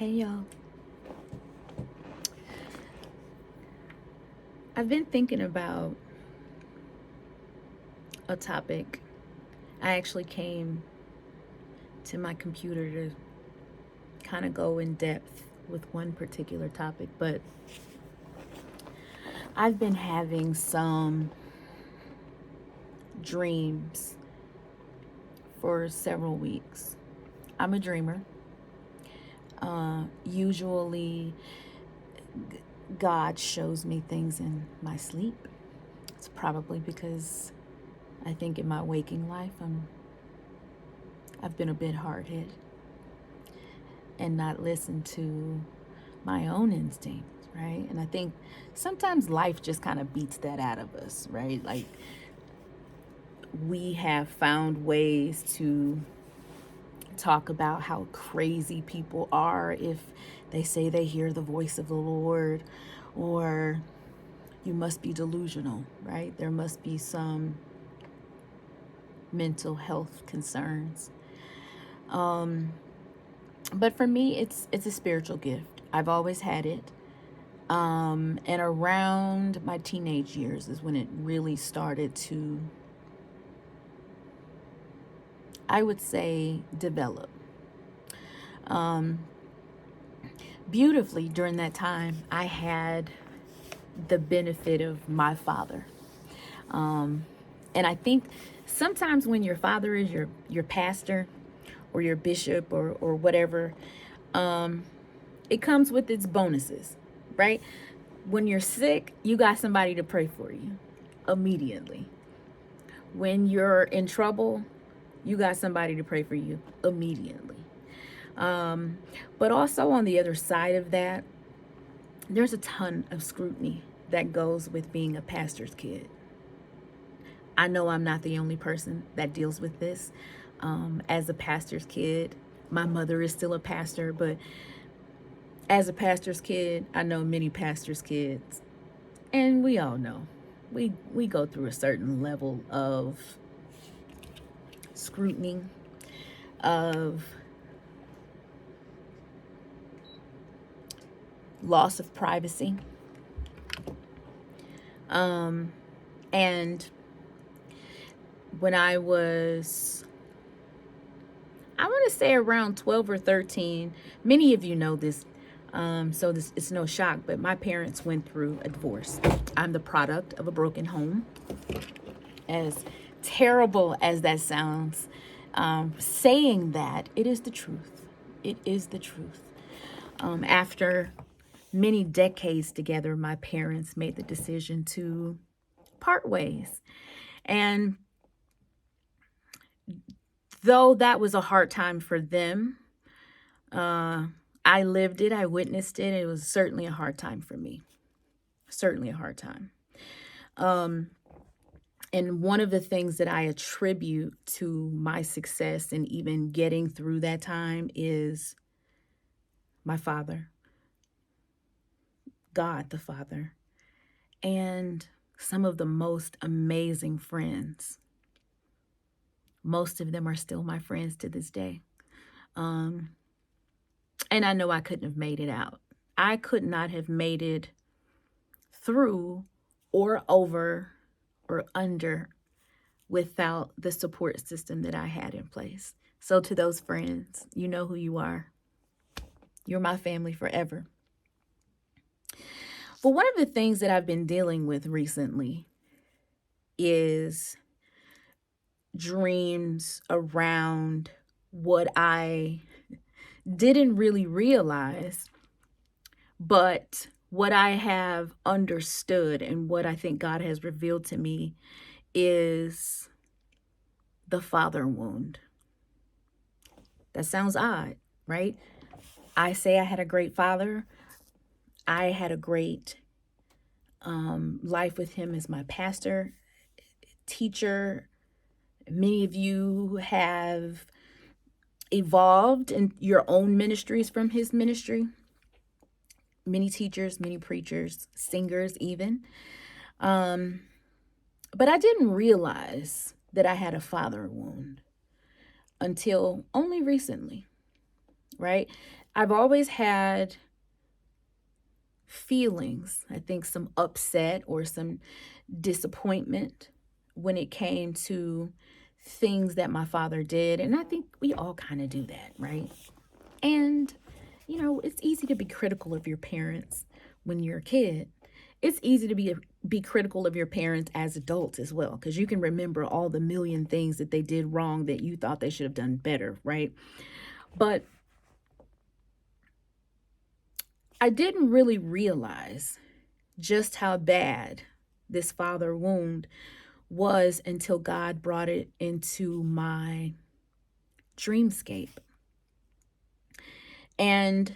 Hey y'all. I've been thinking about a topic. I actually came to my computer to kind of go in depth with one particular topic, but I've been having some dreams for several weeks. I'm a dreamer. Usually, God shows me things in my sleep. It's probably because I think in my waking life I've been a bit hard hit and not listened to my own instincts, right? And I think sometimes life just kind of beats that out of us, right? Like we have found ways to talk about how crazy people are if they say they hear the voice of the Lord, or you must be delusional, right? There must be some mental health concerns. But for me, it's a spiritual gift. I've always had it. And around my teenage years is when it really started to, I would say, develop. Beautifully, during that time, I had the benefit of my father. And I think sometimes when your father is your pastor or your bishop or whatever, it comes with its bonuses, right? When you're sick, you got somebody to pray for you immediately. When you're in trouble, you got somebody to pray for you immediately. But also on the other side of that, there's a ton of scrutiny that goes with being a pastor's kid. I know I'm not the only person that deals with this. As a pastor's kid, my mother is still a pastor, but as a pastor's kid, I know many pastors' kids, and we all know we go through a certain level of scrutiny, of loss of privacy. And when I was, I want to say around 12 or 13, many of you know this, so this it's no shock, but my parents went through a divorce. I'm the product of a broken home. As terrible as that sounds, saying that, it is the truth. It is the truth. After many decades together, my parents made the decision to part ways. And though that was a hard time for them, I lived it, I witnessed it. It was certainly a hard time for me. Certainly a hard time. And one of the things that I attribute to my success and even getting through that time is my father, God the Father, and some of the most amazing friends. Most of them are still my friends to this day. And I know I couldn't have made it out. I could not have made it through or over or under without the support system that I had in place. So to those friends, you know who you are. You're my family forever. But one of the things that I've been dealing with recently is dreams around what I didn't really realize, but what I have understood and what I think God has revealed to me is the father wound. That sounds odd, right? I say I had a great father. I had a great life with him as my pastor, teacher. Many of you have evolved in your own ministries from his ministry. Many teachers, many preachers, singers even. But I didn't realize that I had a father wound until only recently. right? I've always had feelings, I think some upset or some disappointment when it came to things that my father did. And I think we all kind of do that, right? And, it's easy to be critical of your parents when you're a kid. It's easy to be critical of your parents as adults as well, because you can remember all the million things that they did wrong that you thought they should have done better, right? But I didn't really realize just how bad this father wound was until God brought it into my dreamscape. And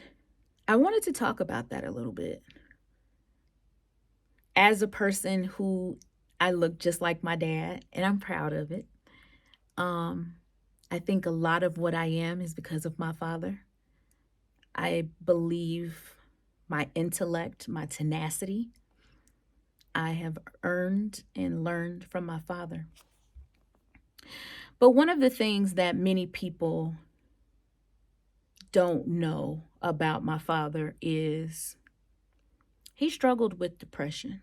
I wanted to talk about that a little bit. As a person who I look just like my dad, and I'm proud of it. I think a lot of what I am is because of my father. I believe my intellect, my tenacity, I have earned and learned from my father. But one of the things that many people don't know about my father is he struggled with depression.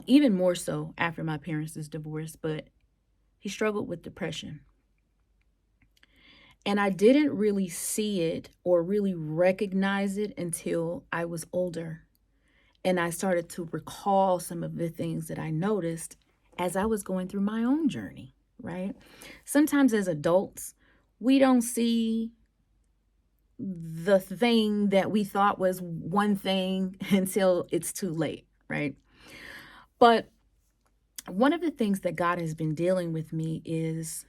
Even more so after my parents' divorce, but he struggled with depression. And I didn't really see it or really recognize it until I was older. And I started to recall some of the things that I noticed as I was going through my own journey, right? Sometimes as adults, we don't see the thing that we thought was one thing until it's too late, right? But one of the things that God has been dealing with me is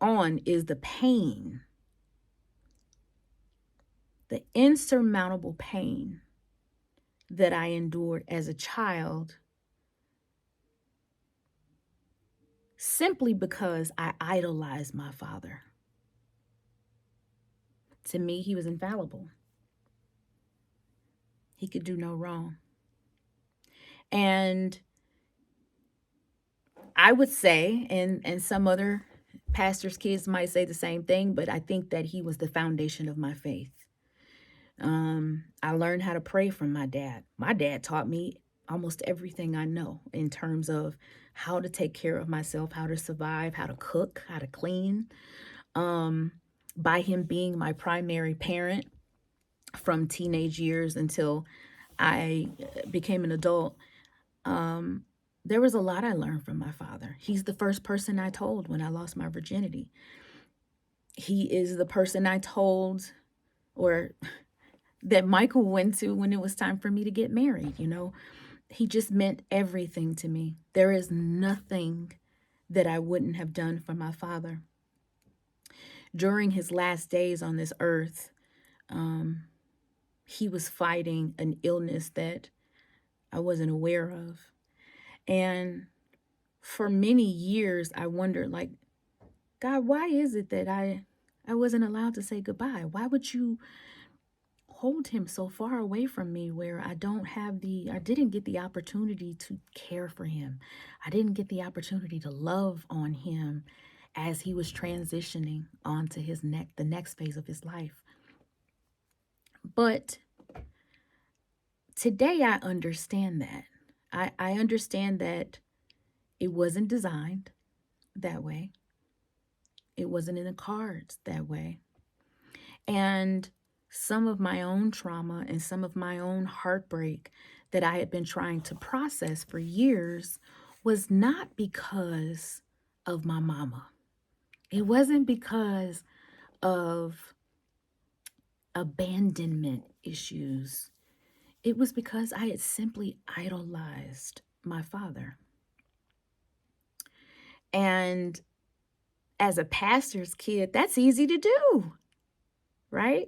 the pain, the insurmountable pain that I endured as a child simply because I idolized my father. To me, he was infallible. He could do no wrong. And I would say, and some other pastors' kids might say the same thing, but I think that he was the foundation of my faith. I learned how to pray from my dad. My dad taught me almost everything I know in terms of how to take care of myself, how to survive, how to cook, how to clean. By him being my primary parent from teenage years until I became an adult, there was a lot I learned from my father. He's the first person I told when I lost my virginity. He is the person I told, or that Michael went to when it was time for me to get married. He just meant everything to me. There is nothing that I wouldn't have done for my father. During his last days on this earth, he was fighting an illness that I wasn't aware of. And for many years, I wondered, like, God, why is it that I wasn't allowed to say goodbye? Why would you hold him so far away from me where I didn't get the opportunity to care for him. I didn't get the opportunity to love on him as he was transitioning onto the next phase of his life. But today I understand that. I understand that it wasn't designed that way. It wasn't in the cards that way. And some of my own trauma and some of my own heartbreak that I had been trying to process for years was not because of my mama. It wasn't because of abandonment issues. It was because I had simply idolized my father. And as a pastor's kid, that's easy to do, right?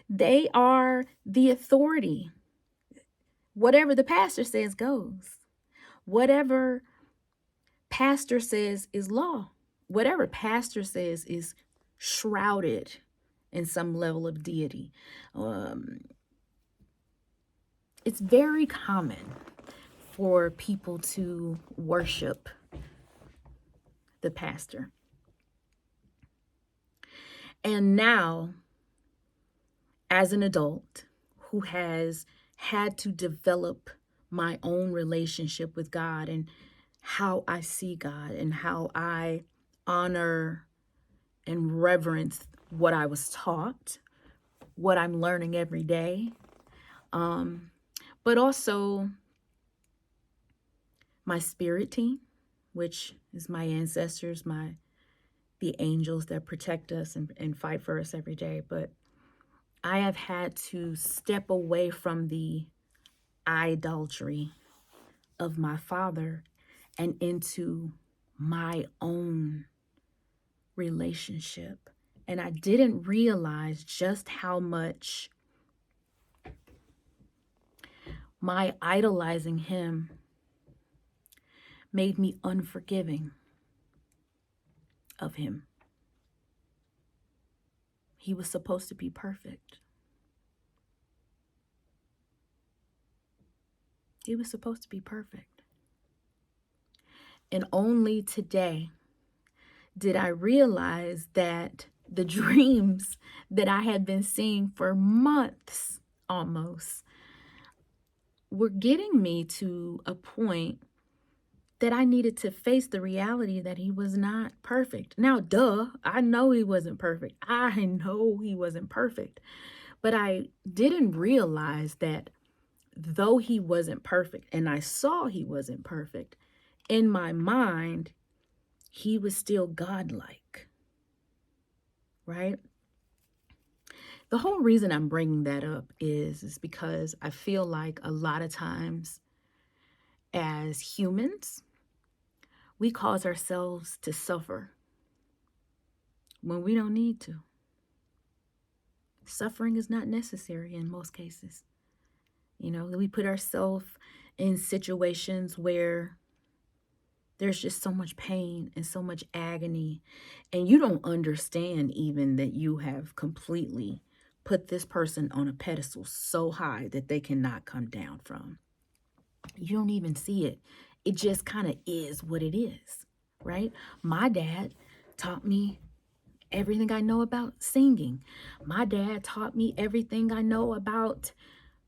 They are the authority. Whatever the pastor says goes. Whatever pastor says is law. Whatever pastor says is shrouded in some level of deity. It's very common for people to worship the pastor. And now, as an adult who has had to develop my own relationship with God and how I see God and how I honor and reverence what I was taught, what I'm learning every day, but also my spirit team, which is my ancestors, the angels that protect us and fight for us every day. But I have had to step away from the idolatry of my father and into my own relationship. And I didn't realize just how much my idolizing him made me unforgiving of him. He was supposed to be perfect. He was supposed to be perfect. And only today did I realize that the dreams that I had been seeing for months almost were getting me to a point that I needed to face the reality that he was not perfect. Now, duh, I know he wasn't perfect. I know he wasn't perfect. But I didn't realize that though he wasn't perfect, and I saw he wasn't perfect, in my mind, he was still godlike, right? The whole reason I'm bringing that up is because I feel like a lot of times as humans, we cause ourselves to suffer when we don't need to. Suffering is not necessary in most cases. You know, we put ourselves in situations where there's just so much pain and so much agony, and you don't understand even that you have completely put this person on a pedestal so high that they cannot come down from. You don't even see it. It just kind of is what it is, right? My dad taught me everything I know about singing. My dad taught me everything I know about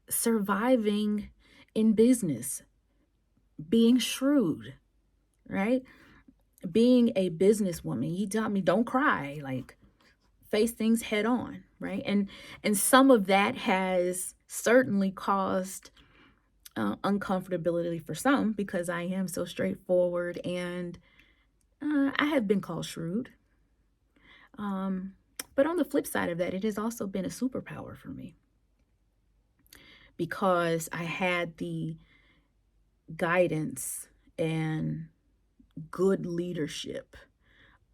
surviving in business, being shrewd, right? Being a businesswoman. He taught me don't cry, like face things head on, right? And some of that has certainly caused uncomfortability for some because I am so straightforward and I have been called shrewd. But on the flip side of that, it has also been a superpower for me because I had the guidance and good leadership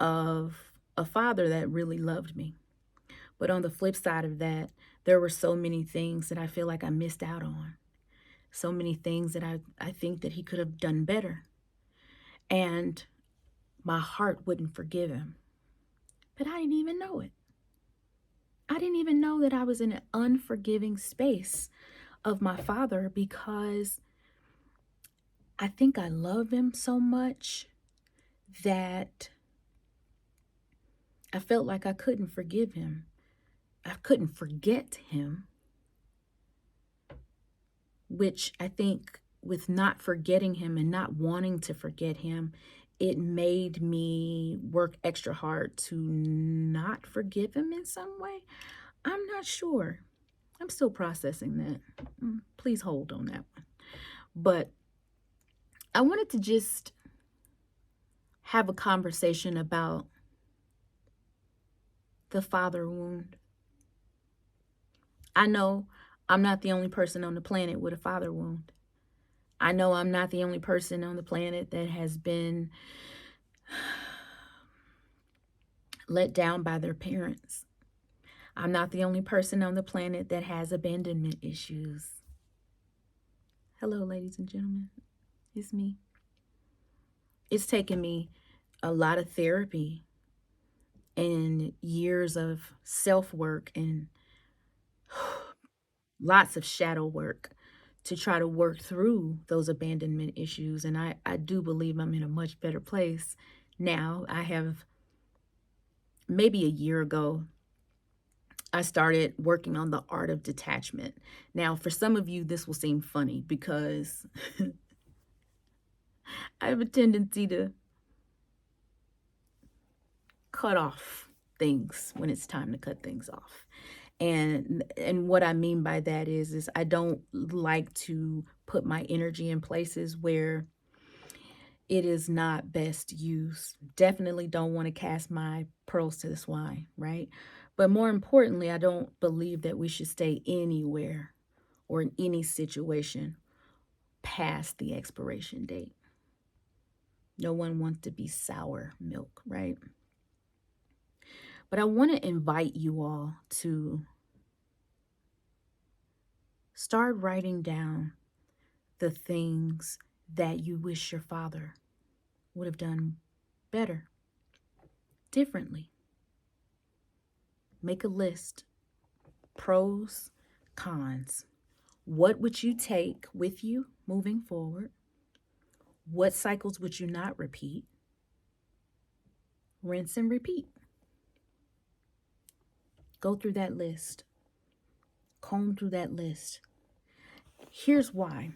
of a father that really loved me. But on the flip side of that, there were so many things that I feel like I missed out on. So many things that I think that he could have done better. And my heart wouldn't forgive him. But I didn't even know it. I didn't even know that I was in an unforgiving space of my father because I think I love him so much that I felt like I couldn't forgive him. I couldn't forget him, which I think with not forgetting him and not wanting to forget him, it made me work extra hard to not forgive him in some way. I'm not sure. I'm still processing that. Please hold on that one. But I wanted to just have a conversation about the father wound. I know I'm not the only person on the planet with a father wound. I know I'm not the only person on the planet that has been let down by their parents. I'm not the only person on the planet that has abandonment issues. Hello, ladies and gentlemen. It's me. It's taken me a lot of therapy and years of self-work and lots of shadow work to try to work through those abandonment issues. And I do believe I'm in a much better place now. I have maybe a year ago, I started working on the art of detachment. Now, for some of you, this will seem funny because I have a tendency to cut off things when it's time to cut things off. And what I mean by that is I don't like to put my energy in places where it is not best used. Definitely don't want to cast my pearls to the swine, right? But more importantly, I don't believe that we should stay anywhere or in any situation past the expiration date. No one wants to be sour milk, right? But I want to invite you all to start writing down the things that you wish your father would have done better, differently. Make a list. Pros, cons. What would you take with you moving forward? What cycles would you not repeat? Rinse and repeat. Go through that list. Comb through that list. Here's why.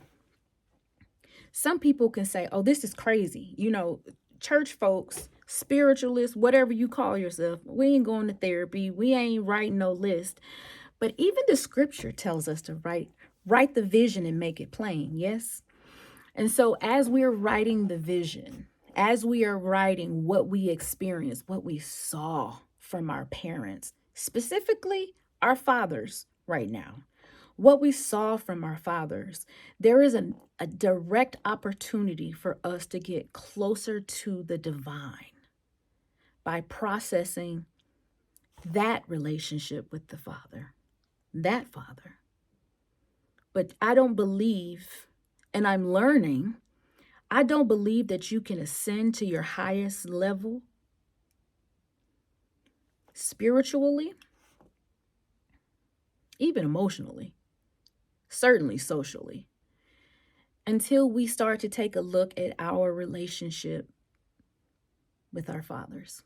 Some people can say, oh, this is crazy. You know, church folks, spiritualists, whatever you call yourself, we ain't going to therapy. We ain't writing no list. But even the scripture tells us to write the vision and make it plain. Yes. And so as we're writing the vision, as we are writing what we experienced, what we saw from our parents, specifically our fathers right now, what we saw from our fathers, there is a direct opportunity for us to get closer to the divine by processing that relationship with the Father, that Father. But I don't believe, and I'm learning, I don't believe that you can ascend to your highest level spiritually, even emotionally, certainly socially, until we start to take a look at our relationship with our fathers.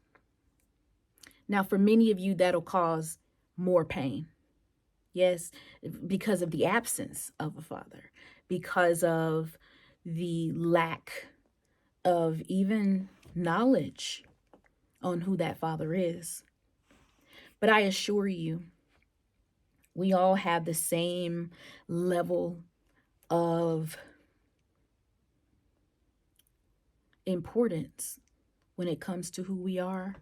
Now, for many of you, that'll cause more pain. Yes, because of the absence of a father, because of the lack of even knowledge on who that father is. But I assure you, we all have the same level of importance when it comes to who we are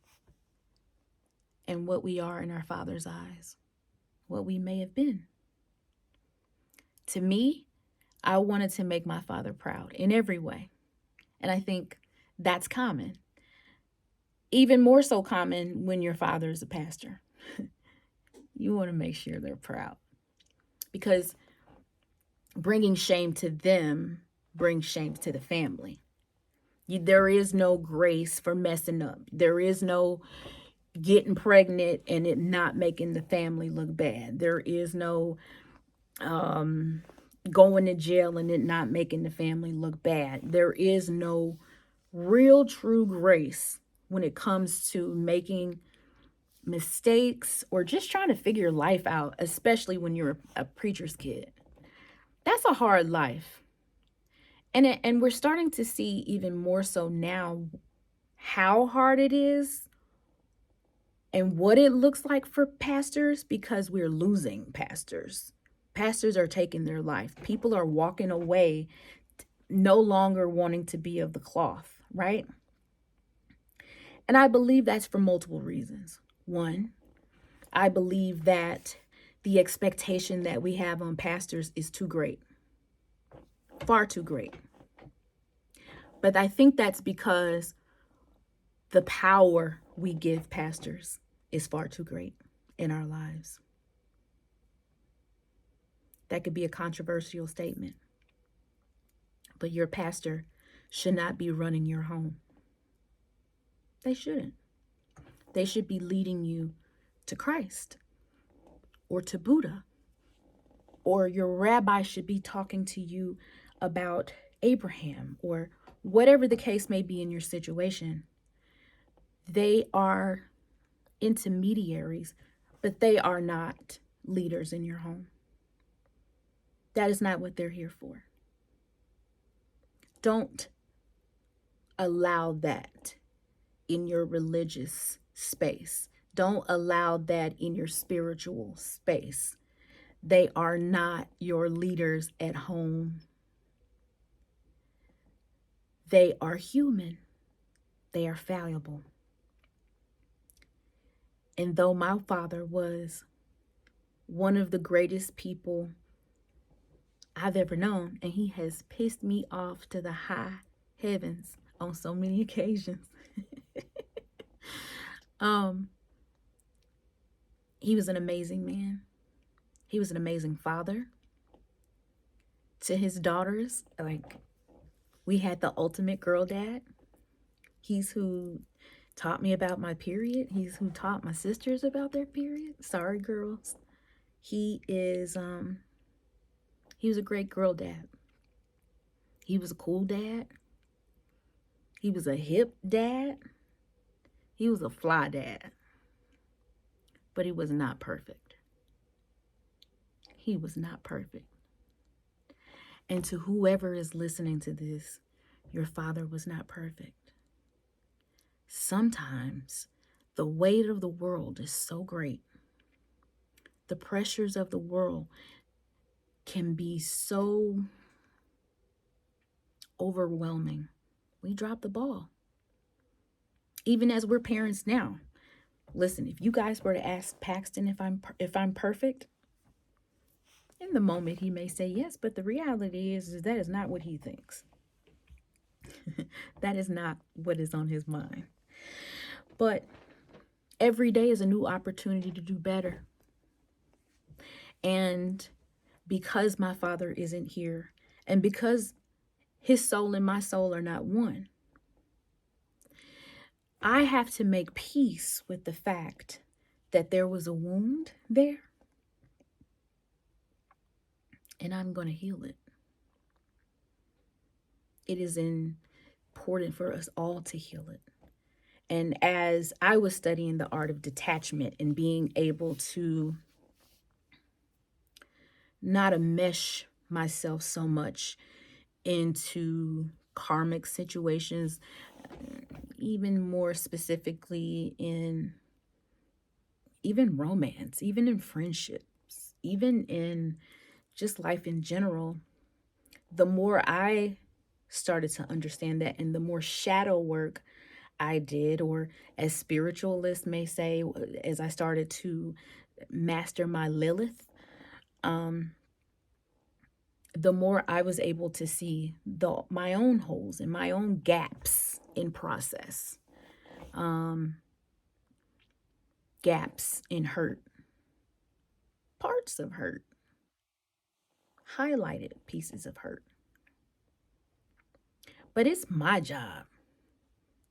and what we are in our Father's eyes, what we may have been. To me, I wanted to make my father proud in every way. And I think that's common. Even more so common when your father is a pastor. You want to make sure they're proud. Because bringing shame to them brings shame to the family. There is no grace for messing up. There is no getting pregnant and it not making the family look bad. There is no going to jail and it not making the family look bad. There is no real true grace when it comes to making mistakes or just trying to figure life out, especially when you're a preacher's kid. That's a hard life. And we're starting to see even more so now how hard it is and what it looks like for pastors, because we're losing pastors. Pastors are taking their life. People are walking away, no longer wanting to be of the cloth, right? And I believe that's for multiple reasons. One, I believe that the expectation that we have on pastors is too great, far too great. But I think that's because the power we give pastors is far too great in our lives. That could be a controversial statement, but your pastor should not be running your home. They shouldn't. They should be leading you to Christ or to Buddha, or your rabbi should be talking to you about Abraham, or whatever the case may be in your situation. They are intermediaries but they are not leaders in your home. That is not what they're here for. Don't allow that in your religious space. Don't allow that in your spiritual space. They are not your leaders at home. They are human. They are fallible. And though my father was one of the greatest people I've ever known, and he has pissed me off to the high heavens on so many occasions, he was an amazing man. He was an amazing father to his daughters. Like, we had the ultimate girl dad. He's who taught me about my period. He's who taught my sisters about their period. Sorry, girls. He was a great girl dad. He was a cool dad. He was a hip dad. He was a fly dad. But he was not perfect. He was not perfect. And to whoever is listening to this, your father was not perfect. Sometimes the weight of the world is so great. The pressures of the world can be so overwhelming. We drop the ball. Even as we're parents now. Listen, if you guys were to ask Paxton if I'm perfect, in the moment he may say yes, but the reality is that is not what he thinks. That is not what is on his mind. But every day is a new opportunity to do better. And because my father isn't here, and because his soul and my soul are not one, I have to make peace with the fact that there was a wound there, and I'm going to heal it. It is important for us all to heal it. And as I was studying the art of detachment and being able to not enmesh myself so much into karmic situations, even more specifically in even romance, even in friendships, even in just life in general, the more I started to understand that, and the more shadow work I did, or as spiritualists may say, as I started to master my Lilith, the more I was able to see my own holes and my own gaps in process, gaps in hurt, parts of hurt, highlighted pieces of hurt. But it's my job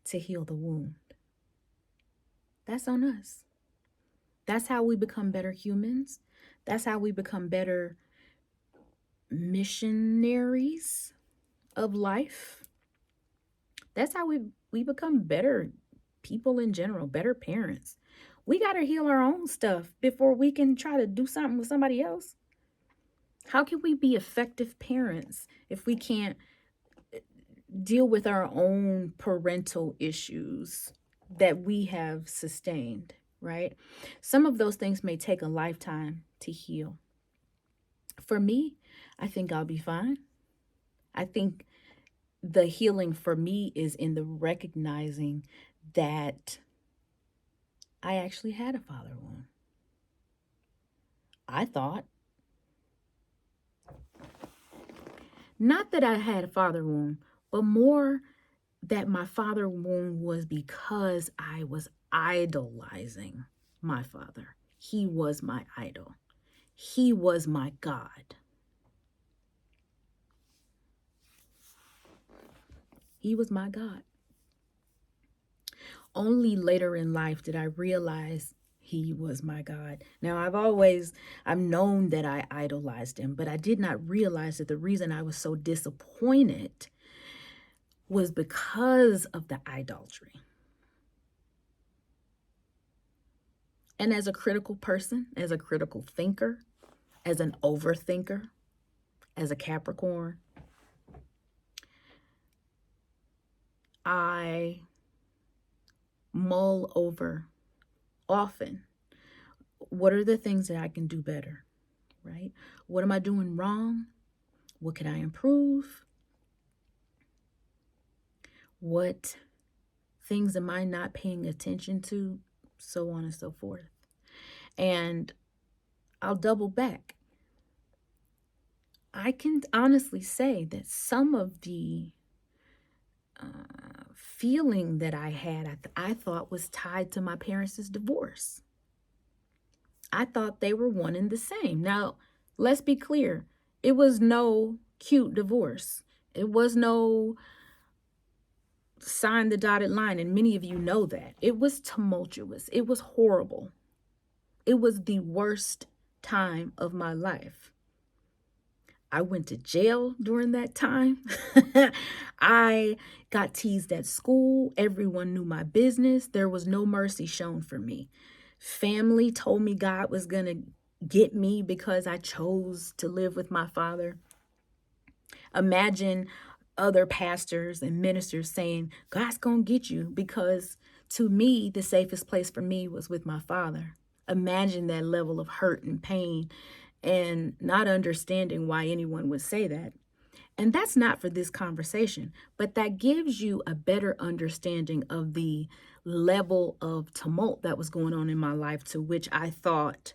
to heal the wound. That's on us. That's how we become better humans. That's how we become better missionaries of life. That's how we become better people in general, better parents. We got to heal our own stuff before we can try to do something with somebody else. How can we be effective parents if we can't deal with our own parental issues that we have sustained, right? Some of those things may take a lifetime to heal. For me, I think I'll be fine. I think the healing for me is in the recognizing that I actually had a father wound. I thought. Not that I had a father wound, but more that my father wound was because I was idolizing my father. He was my idol. He was my God. He was my God. Only later in life did I realize he was my God. Now, I've known that I idolized him, but I did not realize that the reason I was so disappointed was because of the idolatry. And as a critical person, as a critical thinker, as an overthinker, as a Capricorn, I mull over often, what are the things that I can do better, right? What am I doing wrong? What can I improve? What things am I not paying attention to? So on and so forth. And I'll double back. I can honestly say that some of the feeling that I had, I thought was tied to my parents' divorce. I thought they were one and the same. Now, let's be clear. It was no cute divorce. It was no sign the dotted line, and many of you know that. It was tumultuous. It was horrible. It was the worst time of my life. I went to jail during that time. I got teased at school. Everyone knew my business. There was no mercy shown for me. Family told me God was going to get me because I chose to live with my father. Imagine other pastors and ministers saying, God's going to get you, because to me, the safest place for me was with my father. Imagine that level of hurt and pain and not understanding why anyone would say that. And that's not for this conversation, but that gives you a better understanding of the level of tumult that was going on in my life, to which I thought,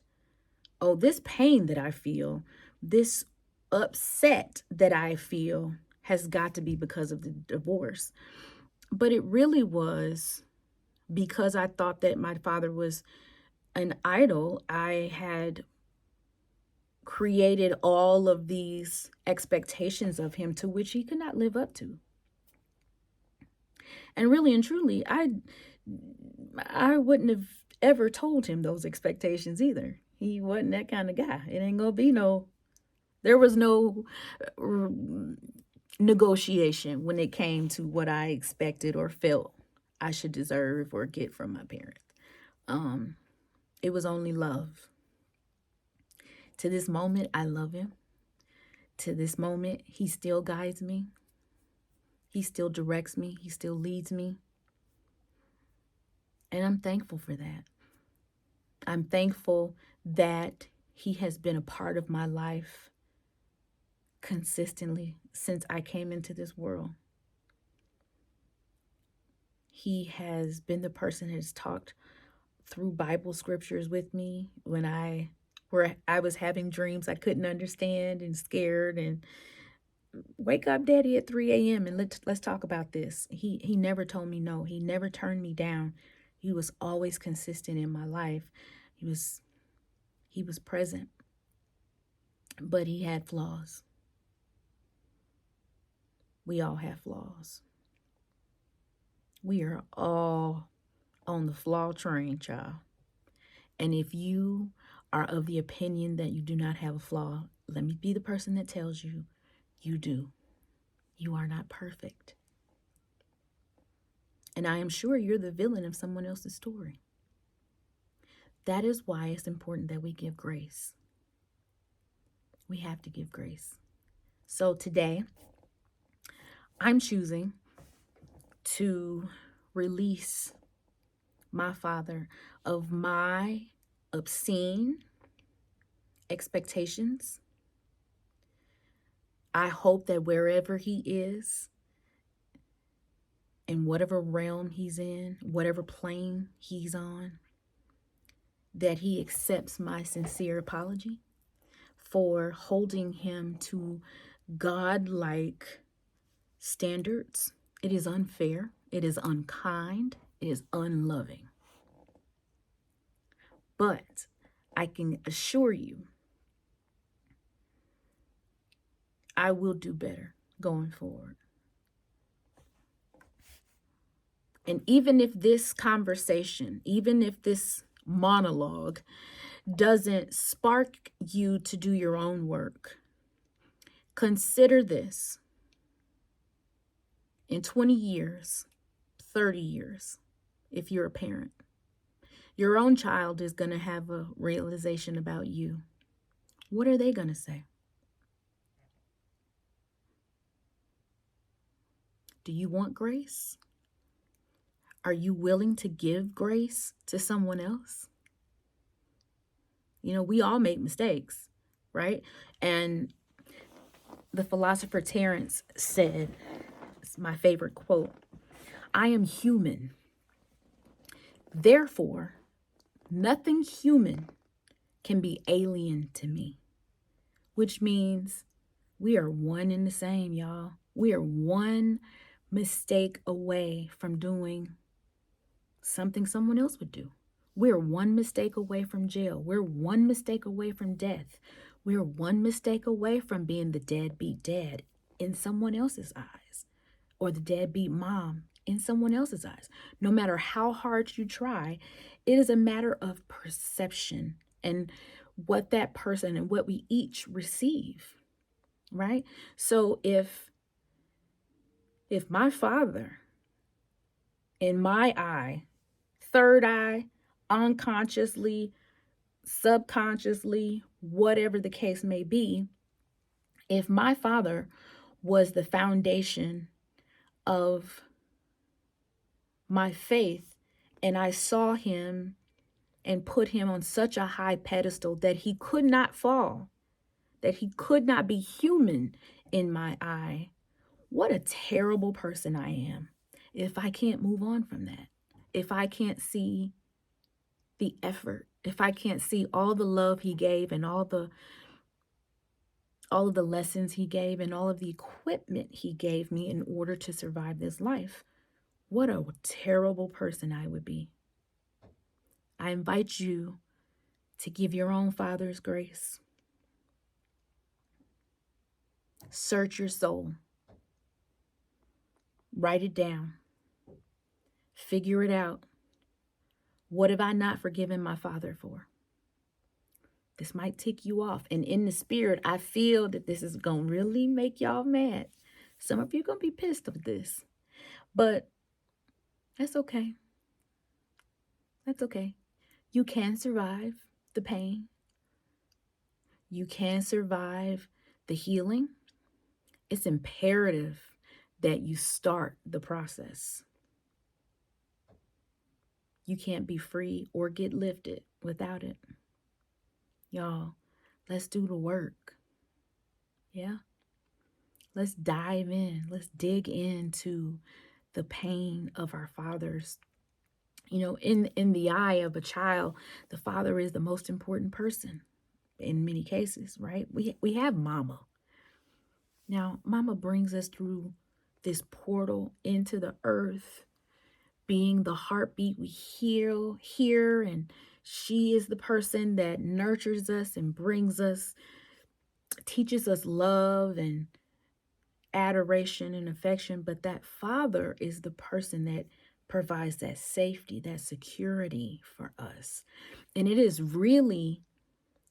oh, this pain that I feel, this upset that I feel has got to be because of the divorce. But it really was because I thought that my father was an idol. I had created all of these expectations of him to which he could not live up to. And really and truly, I wouldn't have ever told him those expectations either. He wasn't that kind of guy. It ain't gonna be there was no negotiation when it came to what I expected or felt I should deserve or get from my parents. It was only love. To this moment, I love him. To this moment, he still guides me. He still directs me. He still leads me. And I'm thankful for that. I'm thankful that he has been a part of my life consistently since I came into this world. He has been the person that has talked through Bible scriptures with me when I was having dreams I couldn't understand and scared, and wake up, Daddy, at 3 a.m. and let's talk about this. He never told me no. He never turned me down. He was always consistent in my life. He was present, but he had flaws. We all have flaws. We are all on the flaw train, child. And if you are of the opinion that you do not have a flaw, let me be the person that tells you, you do. You are not perfect. And I am sure you're the villain of someone else's story. That is why it's important that we give grace. We have to give grace. So today, I'm choosing to release my father of my obscene expectations. I hope that wherever he is, in whatever realm he's in, whatever plane he's on, that he accepts my sincere apology for holding him to God-like standards. It is unfair. It is unkind. It is unloving. But I can assure you, I will do better going forward. And even if this conversation, even if this monologue doesn't spark you to do your own work, consider this. In 20 years, 30 years, if you're a parent, Your own child is going to have a realization about you. What are they going to say? Do you want grace? Are you willing to give grace to someone else? You know, we all make mistakes, right? And the philosopher Terence said, it's my favorite quote, I am human. Therefore, nothing human can be alien to me, which means we are one and the same, y'all. We are one mistake away from doing something someone else would do. We're one mistake away from jail. We're one mistake away from death. We're one mistake away from being the deadbeat dad in someone else's eyes, or the deadbeat mom in someone else's eyes. No matter how hard you try, it is a matter of perception and what that person and what we each receive, right? So if my father, in my eye, third eye, unconsciously, subconsciously, whatever the case may be, if my father was the foundation of my faith and I saw him and put him on such a high pedestal that he could not fall, that he could not be human in my eye, what a terrible person I am if I can't move on from that. If I can't see the effort, if I can't see all the love he gave and all of the lessons he gave and all of the equipment he gave me in order to survive this life, what a terrible person I would be. I invite you to give your own father's grace. Search your soul. Write it down. Figure it out. What have I not forgiven my father for? This might tick you off. And in the spirit, I feel that this is going to really make y'all mad. Some of you are going to be pissed with this. But that's okay. That's okay. You can survive the pain. You can survive the healing. It's imperative that you start the process. You can't be free or get lifted without it. Y'all, let's do the work. Yeah? Let's dive in. Let's dig into the pain of our fathers. You know, in the eye of a child, the father is the most important person in many cases, right? We have mama. Now, mama brings us through this portal into the earth, being the heartbeat we hear, and she is the person that nurtures us and brings us, teaches us love and adoration and affection. But that father is the person that provides that safety, that security for us. And it is really,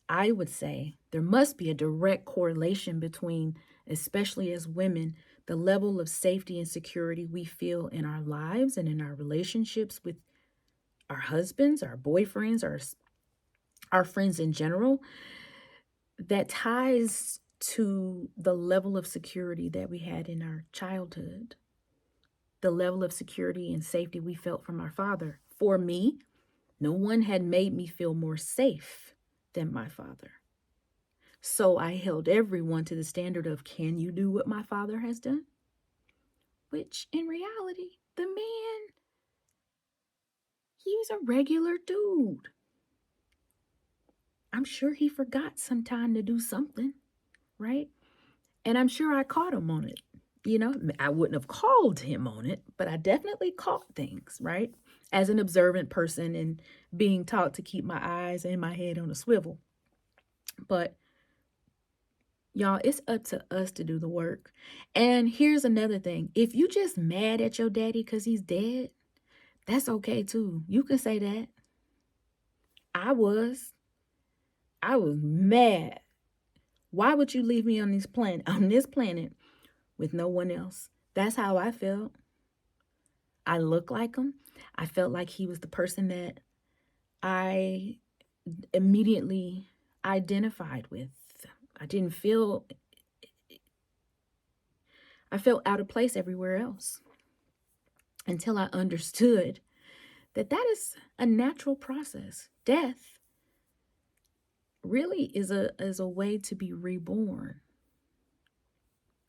I would say, there must be a direct correlation between, especially as women, the level of safety and security we feel in our lives and in our relationships with our husbands, our boyfriends, our friends in general, that ties to the level of security that we had in our childhood, the level of security and safety we felt from our father. For me, no one had made me feel more safe than my father. So I held everyone to the standard of, can you do what my father has done? Which in reality, the man, he's a regular dude. I'm sure he forgot sometime to do something, right? And I'm sure I caught him on it. You know, I wouldn't have called him on it, but I definitely caught things, right? As an observant person and being taught to keep my eyes and my head on a swivel. But y'all, it's up to us to do the work. And here's another thing. If you just mad at your daddy because he's dead, that's okay too. You can say that. I was mad. Why would you leave me on this planet with no one else? That's how I felt. I looked like him. I felt like he was the person that I immediately identified with. I didn't feel, I felt out of place everywhere else until I understood that that is a natural process. Death really is a way to be reborn,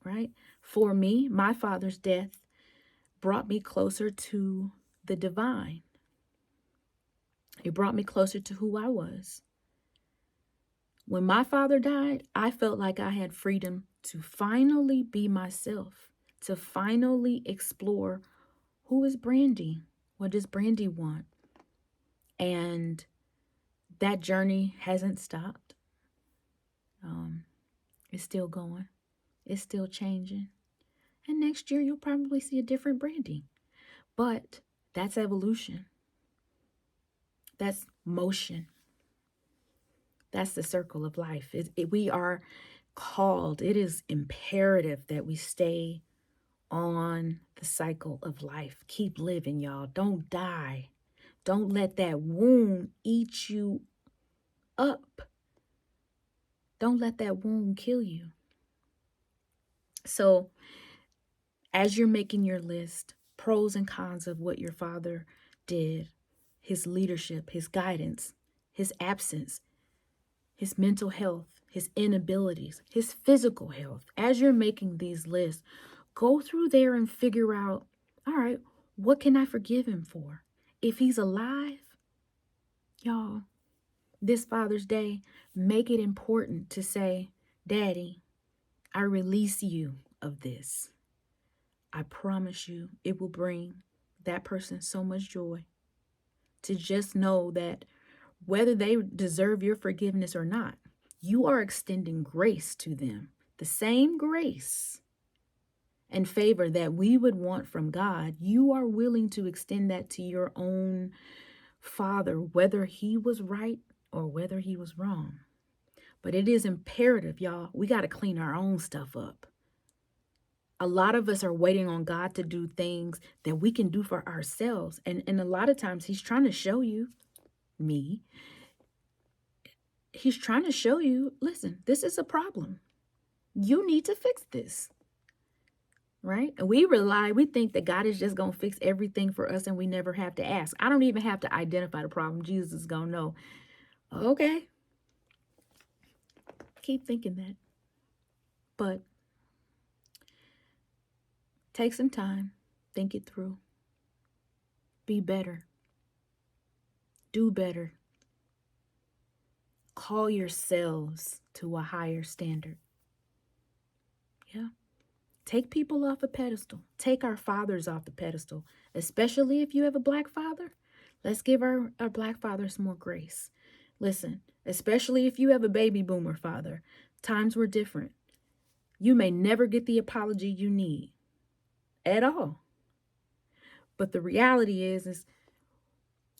right? For me, my father's death brought me closer to the divine. It brought me closer to who I was. When my father died, I felt like I had freedom to finally be myself, to finally explore who is Brandy? What does Brandy want? And that journey hasn't stopped. It's still going. It's still changing. And next year, you'll probably see a different Brandy. But that's evolution. That's motion. That's the circle of life. We are called, it is imperative that we stay on the cycle of life. Keep living, y'all. Don't die. Don't let that wound eat you up. Don't let that wound kill you. So, as you're making your list, pros and cons of what your father did, his leadership, his guidance, his absence, his mental health, his inabilities, his physical health. As you're making these lists, go through there and figure out, all right, what can I forgive him for? If he's alive, y'all, this Father's Day, make it important to say, Daddy, I release you of this. I promise you it will bring that person so much joy to just know that whether they deserve your forgiveness or not, you are extending grace to them. The same grace and favor that we would want from God, you are willing to extend that to your own father, whether he was right or whether he was wrong. But it is imperative, y'all. We got to clean our own stuff up. A lot of us are waiting on God to do things that we can do for ourselves. And a lot of times he's trying to show you, me, he's trying to show you, listen, this is a problem. You need to fix this. Right? And we think that God is just going to fix everything for us and we never have to ask. I don't even have to identify the problem. Jesus is going to know. Okay. Keep thinking that. But take some time. Think it through. Be better. Do better. Call yourselves to a higher standard. Yeah. Take people off a pedestal. Take our fathers off the pedestal, especially if you have a black father. Let's give our black fathers more grace. Listen, especially if you have a baby boomer father, times were different. You may never get the apology you need at all. But the reality is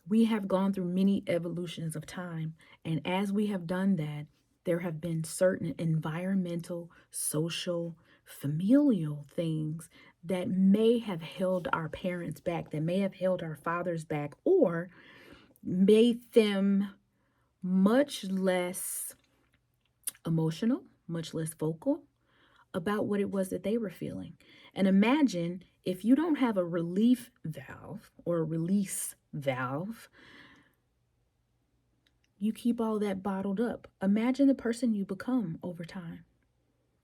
we have gone through many evolutions of time. And as we have done that, there have been certain environmental, social, familial things that may have held our parents back, that may have held our fathers back, or made them much less emotional, much less vocal about what it was that they were feeling. And imagine if you don't have a relief valve or a release valve, you keep all that bottled up. Imagine the person you become over time.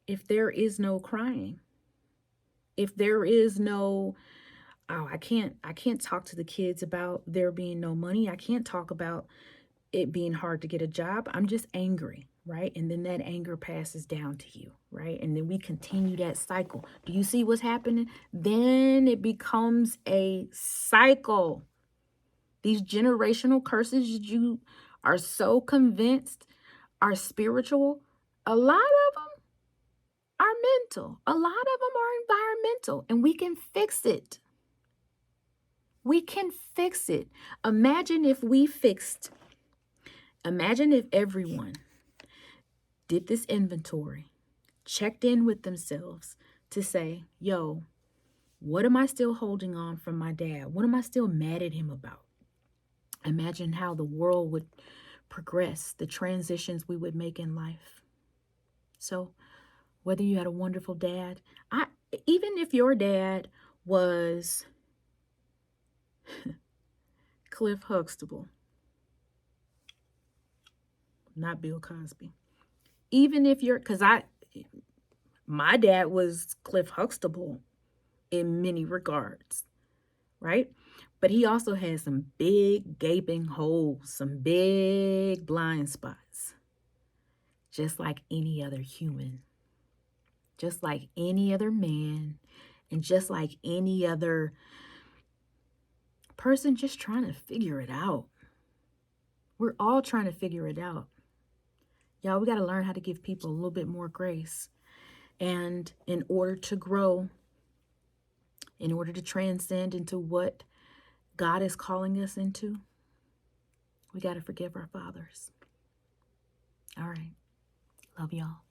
If there is no crying, if there is no, oh, I can't talk to the kids about there being no money. I can't talk about it being hard to get a job. I'm just angry, right? And then that anger passes down to you, right? And then we continue that cycle. Do you see what's happening? Then it becomes a cycle. These generational curses you are so convinced are spiritual. A lot of them are mental. A lot of them are environmental, and we can fix it. We can fix it. Imagine if everyone did this inventory, checked in with themselves to say, yo, what am I still holding on from my dad? What am I still mad at him about? Imagine how the world would progress, the transitions we would make in life. So whether you had a wonderful dad, even if your dad was Cliff Huxtable, not Bill Cosby. Even if you're, because my dad was Cliff Huxtable in many regards, right? But he also had some big gaping holes, some big blind spots, just like any other human, just like any other man, and just like any other person just trying to figure it out. We're all trying to figure it out. Y'all, we got to learn how to give people a little bit more grace. And in order to grow, in order to transcend into what God is calling us into, we got to forgive our fathers. All right. Love y'all.